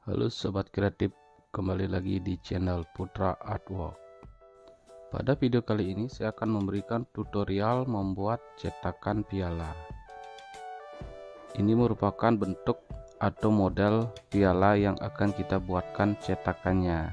Halo Sobat Kreatif, kembali lagi di channel Putra Artwork. Pada video kali ini saya akan memberikan tutorial membuat cetakan piala. Ini merupakan bentuk atau model piala yang akan kita buatkan cetakannya.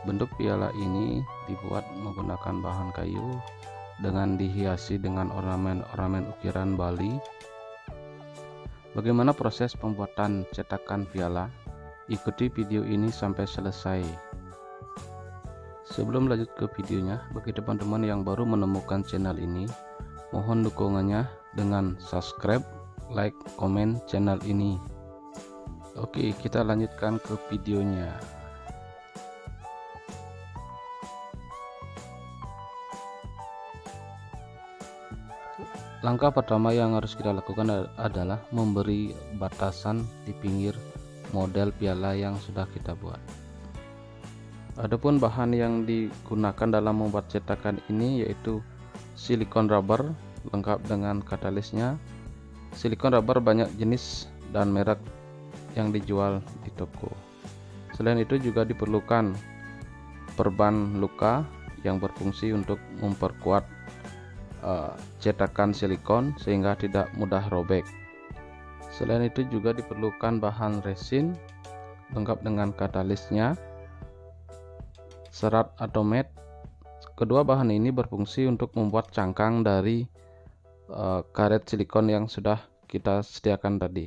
Bentuk piala ini dibuat menggunakan bahan kayu dengan dihiasi dengan ornamen-ornamen ukiran Bali. Bagaimana proses pembuatan cetakan piala? Ikuti video ini sampai selesai. Sebelum lanjut ke videonya, bagi teman-teman yang baru menemukan channel ini, mohon dukungannya dengan subscribe, like, komen channel ini. Oke, kita lanjutkan ke videonya. Langkah pertama yang harus kita lakukan adalah memberi batasan di pinggir model piala yang sudah kita buat. Adapun bahan yang digunakan dalam membuat cetakan ini yaitu silikon rubber lengkap dengan katalisnya. Silikon rubber banyak jenis dan merek yang dijual di toko. Selain itu juga diperlukan perban luka yang berfungsi untuk memperkuat cetakan silikon sehingga tidak mudah robek. Selain itu juga diperlukan bahan resin lengkap dengan katalisnya, serat atau mat. Kedua bahan ini berfungsi untuk membuat cangkang dari karet silikon yang sudah kita sediakan tadi.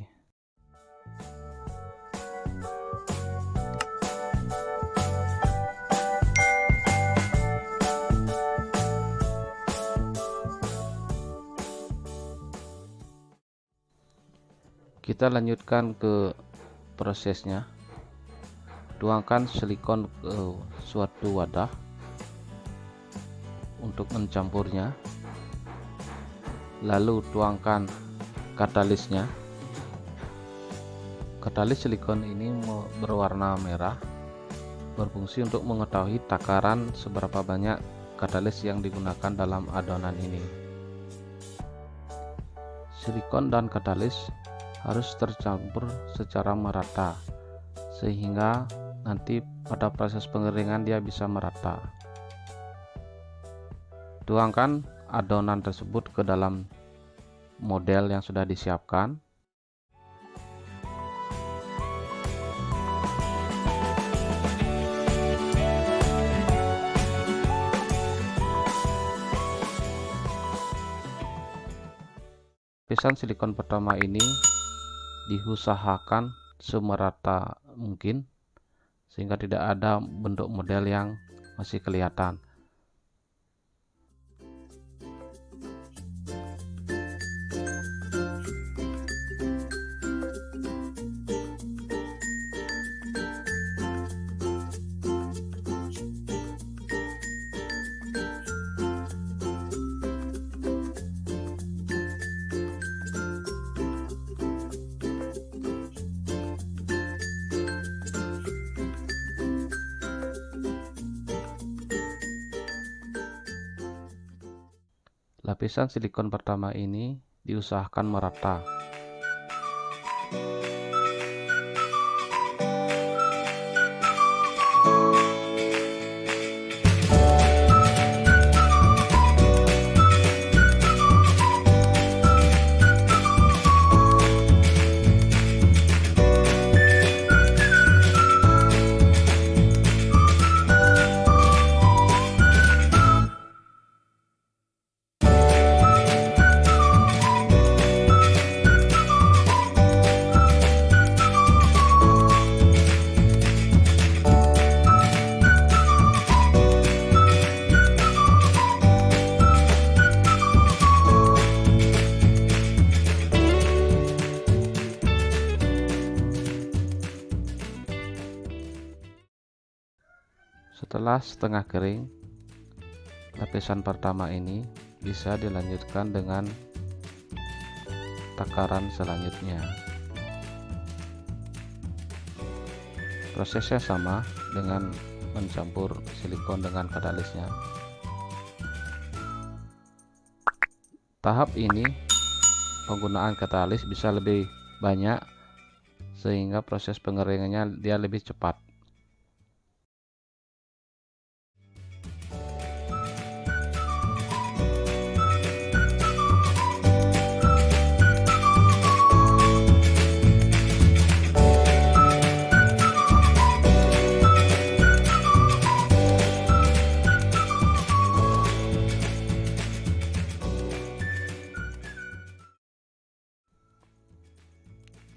Kita lanjutkan ke prosesnya. Tuangkan silikon ke suatu wadah untuk mencampurnya, lalu tuangkan katalisnya. Katalis silikon ini berwarna merah, berfungsi untuk mengetahui takaran seberapa banyak katalis yang digunakan dalam adonan ini. Silikon dan katalis harus tercampur secara merata sehingga nanti pada proses pengeringan dia bisa merata. Tuangkan adonan tersebut ke dalam model yang sudah disiapkan. Lapisan silikon pertama ini diusahakan semerata mungkin sehingga tidak ada bentuk model yang masih kelihatan. Lapisan silikon pertama ini diusahakan merata. Setelah setengah kering, lapisan pertama ini bisa dilanjutkan dengan takaran selanjutnya. Prosesnya sama dengan mencampur silikon dengan katalisnya. Tahap ini penggunaan katalis bisa lebih banyak sehingga proses pengeringannya dia lebih cepat.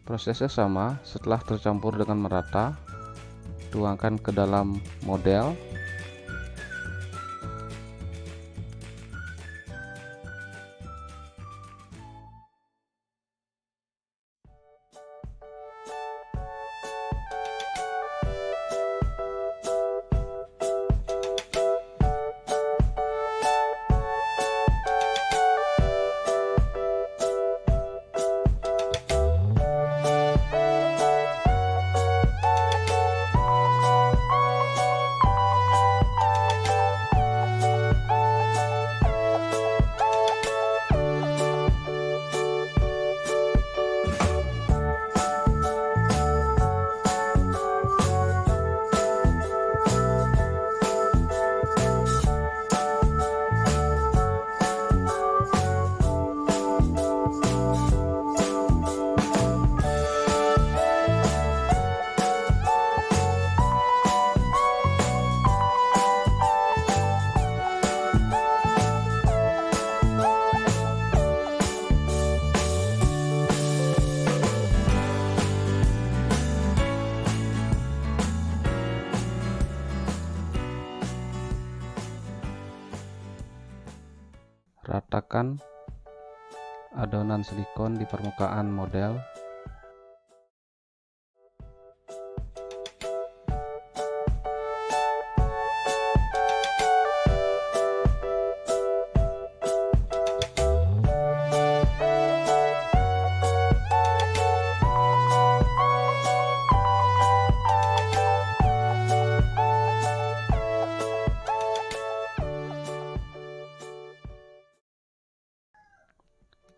Prosesnya sama, setelah tercampur dengan merata, tuangkan ke dalam model. Ratakan adonan silikon di permukaan model.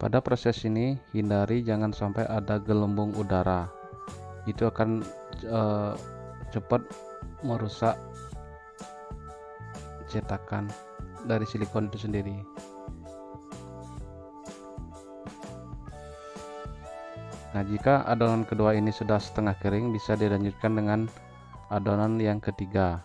Pada proses ini hindari jangan sampai ada gelembung udara, itu akan cepat merusak cetakan dari silikon itu sendiri. Nah, jika adonan kedua ini sudah setengah kering, bisa dilanjutkan dengan adonan yang ketiga.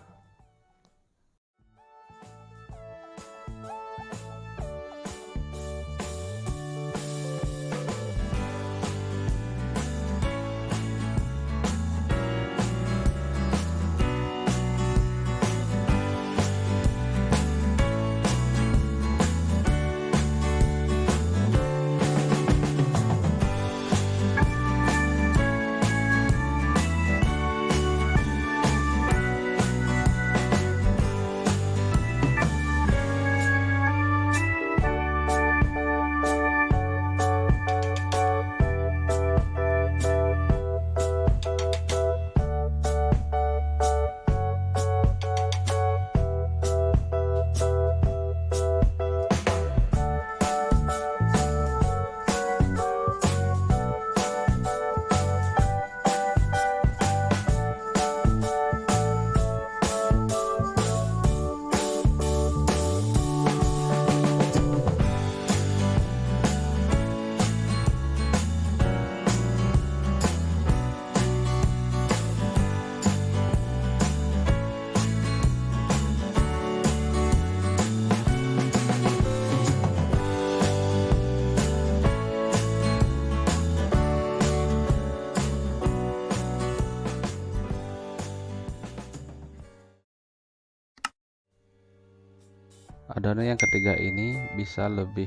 Adonan yang ketiga ini bisa lebih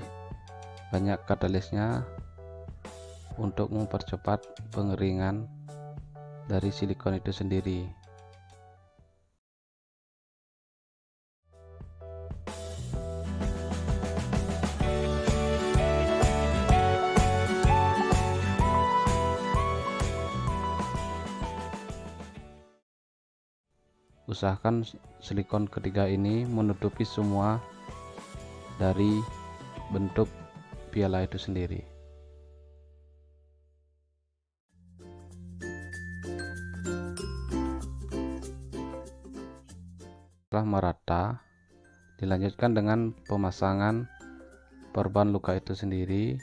banyak katalisnya untuk mempercepat pengeringan dari silikon itu sendiri. Usahakan silikon ketiga ini menutupi semua dari bentuk piala itu sendiri. setelah merata, dilanjutkan dengan pemasangan perban luka itu sendiri.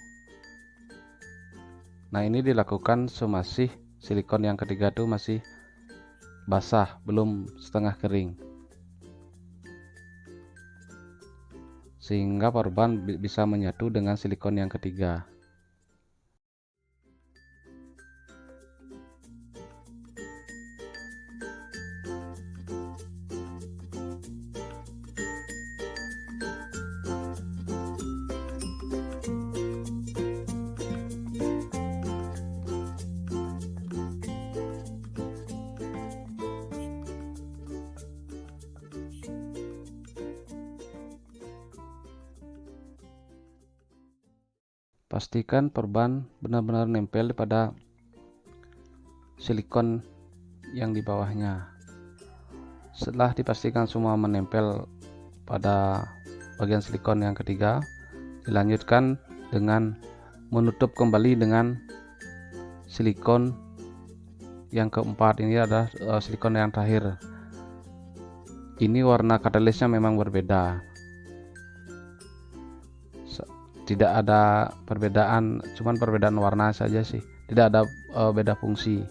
Nah, ini dilakukan semasih silikon yang ketiga itu masih basah, belum setengah kering, sehingga perban bisa menyatu dengan silikon yang ketiga. Pastikan perban benar-benar nempel pada silikon yang di bawahnya. Setelah dipastikan semua menempel pada bagian silikon yang ketiga, dilanjutkan dengan menutup kembali dengan silikon yang keempat. Ini adalah silikon yang terakhir. Ini warna katalisnya memang berbeda, tidak ada perbedaan, cuman perbedaan warna saja sih, tidak ada beda fungsi,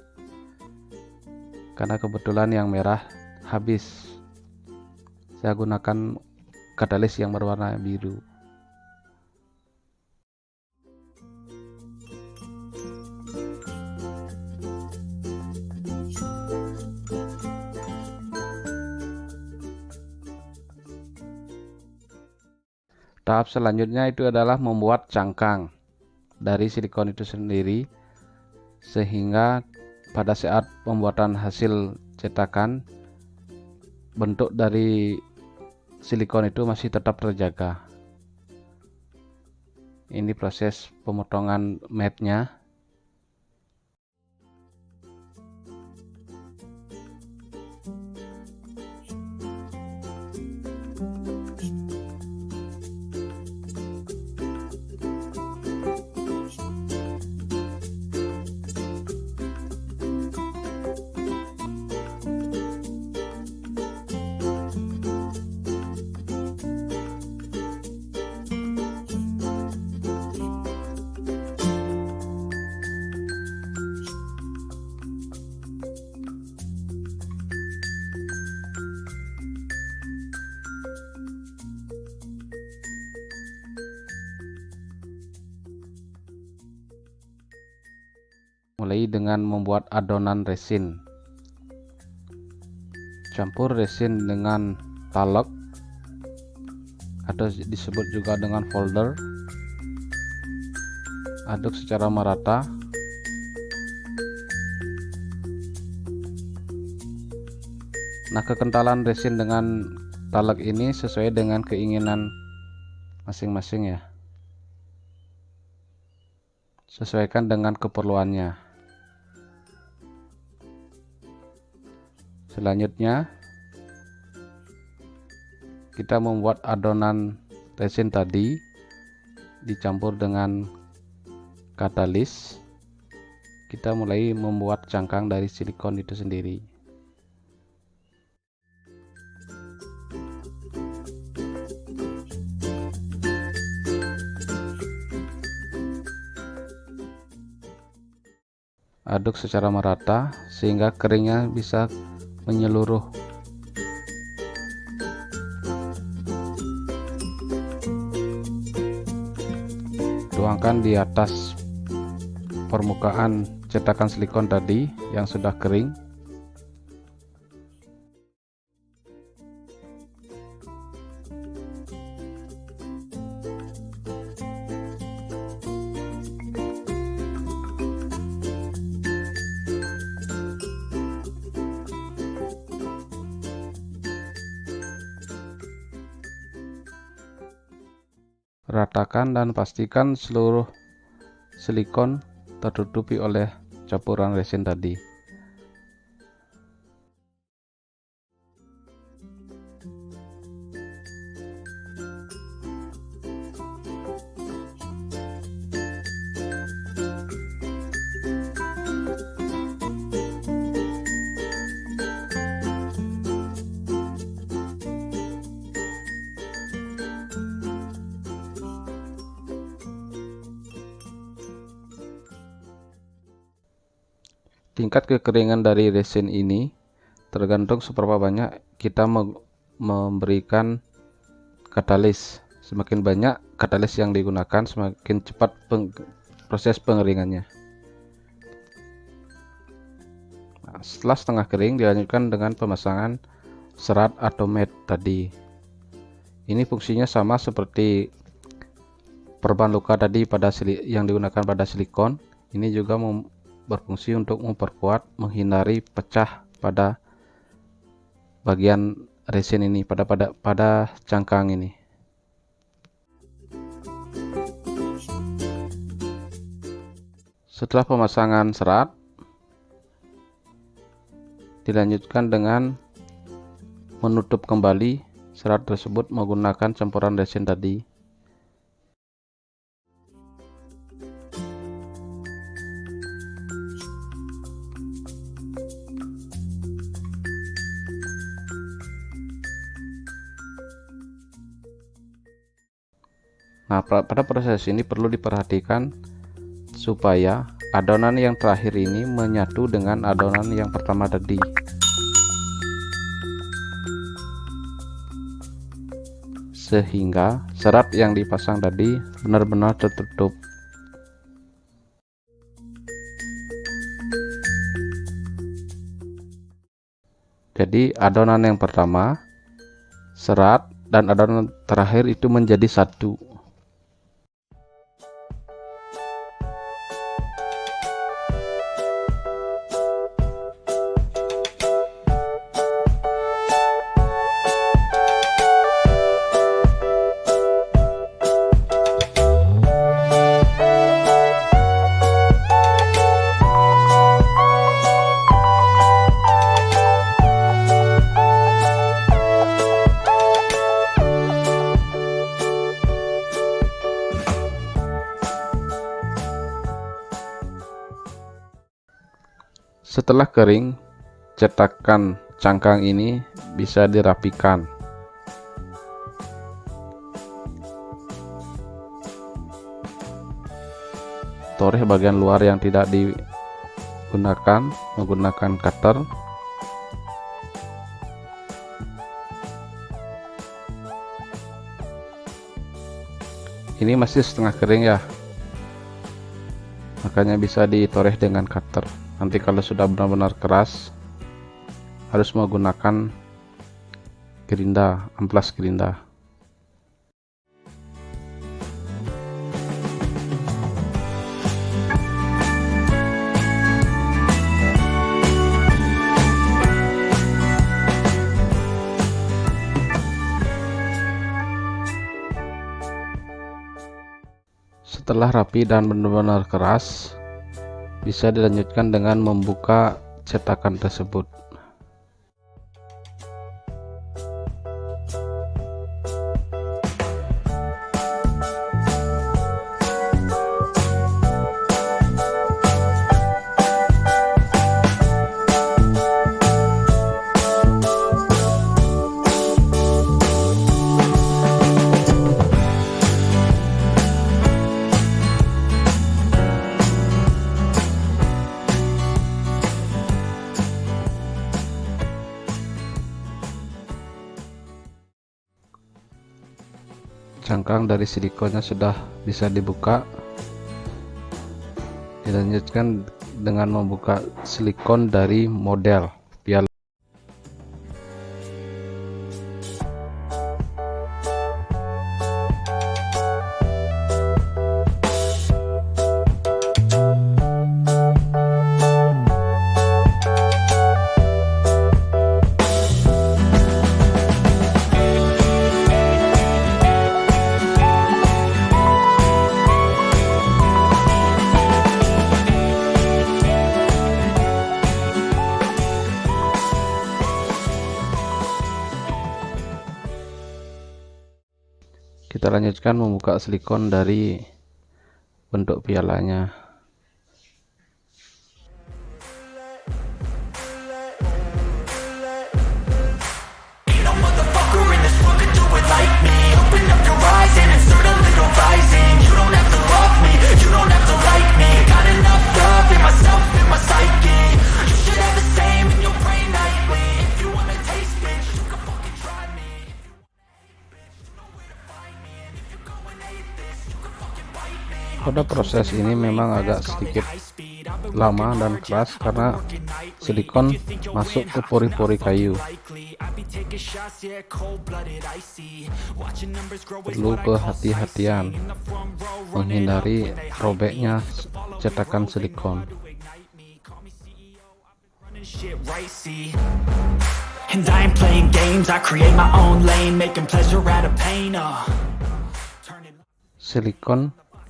karena kebetulan yang merah habis, saya gunakan katalis yang berwarna biru. Tahap selanjutnya itu adalah membuat cangkang dari silikon itu sendiri, sehingga pada saat pembuatan hasil cetakan, bentuk dari silikon itu masih tetap terjaga. Ini proses pemotongan matnya. Mulai dengan membuat adonan resin. Campur resin dengan talak atau disebut juga dengan folder. Aduk secara merata. Nah, kekentalan resin dengan talak ini sesuai dengan keinginan masing-masing ya. Sesuaikan dengan keperluannya. Selanjutnya kita membuat adonan resin tadi dicampur dengan katalis. Kita mulai membuat cangkang dari silikon itu sendiri. Aduk secara merata sehingga keringnya bisa menyeluruh. Tuangkan di atas permukaan cetakan silikon tadi yang sudah kering. Ratakan dan pastikan seluruh silikon tertutupi oleh campuran resin tadi. Tingkat kekeringan dari resin ini tergantung seberapa banyak kita memberikan katalis. Semakin banyak katalis yang digunakan, semakin cepat proses pengeringannya. Nah, setelah setengah kering, dilanjutkan dengan pemasangan serat atau mat tadi. Ini fungsinya sama seperti perban luka tadi yang digunakan pada silikon. Ini juga berfungsi untuk memperkuat, menghindari pecah pada bagian resin ini, pada cangkang ini. Setelah pemasangan serat, dilanjutkan dengan menutup kembali serat tersebut menggunakan campuran resin tadi. Nah, pada proses ini perlu diperhatikan supaya adonan yang terakhir ini menyatu dengan adonan yang pertama tadi. Sehingga serat yang dipasang tadi benar-benar tertutup. Jadi adonan yang pertama, serat, dan adonan terakhir itu menjadi satu. Setelah kering, cetakan cangkang ini bisa dirapikan. Toreh bagian luar yang tidak digunakan menggunakan cutter. Ini masih setengah kering ya, makanya bisa ditoreh dengan cutter. Nanti kalau sudah benar-benar keras, harus menggunakan gerinda, amplas gerinda. Setelah rapi dan benar-benar keras, bisa dilanjutkan dengan membuka cetakan tersebut. Cangkang dari silikonnya sudah bisa dibuka. Dilanjutkan dengan membuka silikon dari model piala. Kita lanjutkan membuka silikon dari bentuk pialanya. Pada proses ini memang agak sedikit lama dan keras karena silikon masuk ke pori-pori kayu. Perlu kehati-hatian menghindari robeknya cetakan silikon. And I ain't playing games, I create my own lane, making pleasure out of pain.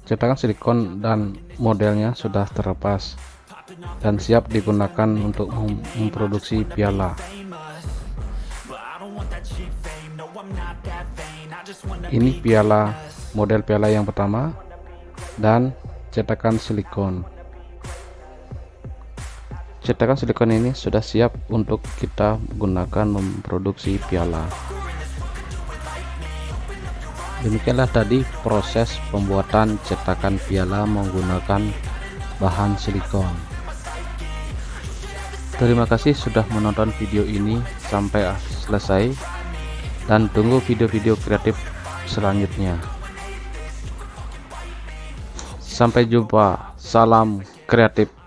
Cetakan silikon dan modelnya sudah terlepas dan siap digunakan untuk memproduksi piala. Ini model piala yang pertama dan cetakan silikon. Cetakan silikon ini sudah siap untuk kita gunakan memproduksi piala. Demikianlah tadi proses pembuatan cetakan piala menggunakan bahan silikon. Terima kasih sudah menonton video ini sampai selesai dan tunggu video-video kreatif selanjutnya. Sampai jumpa, salam kreatif.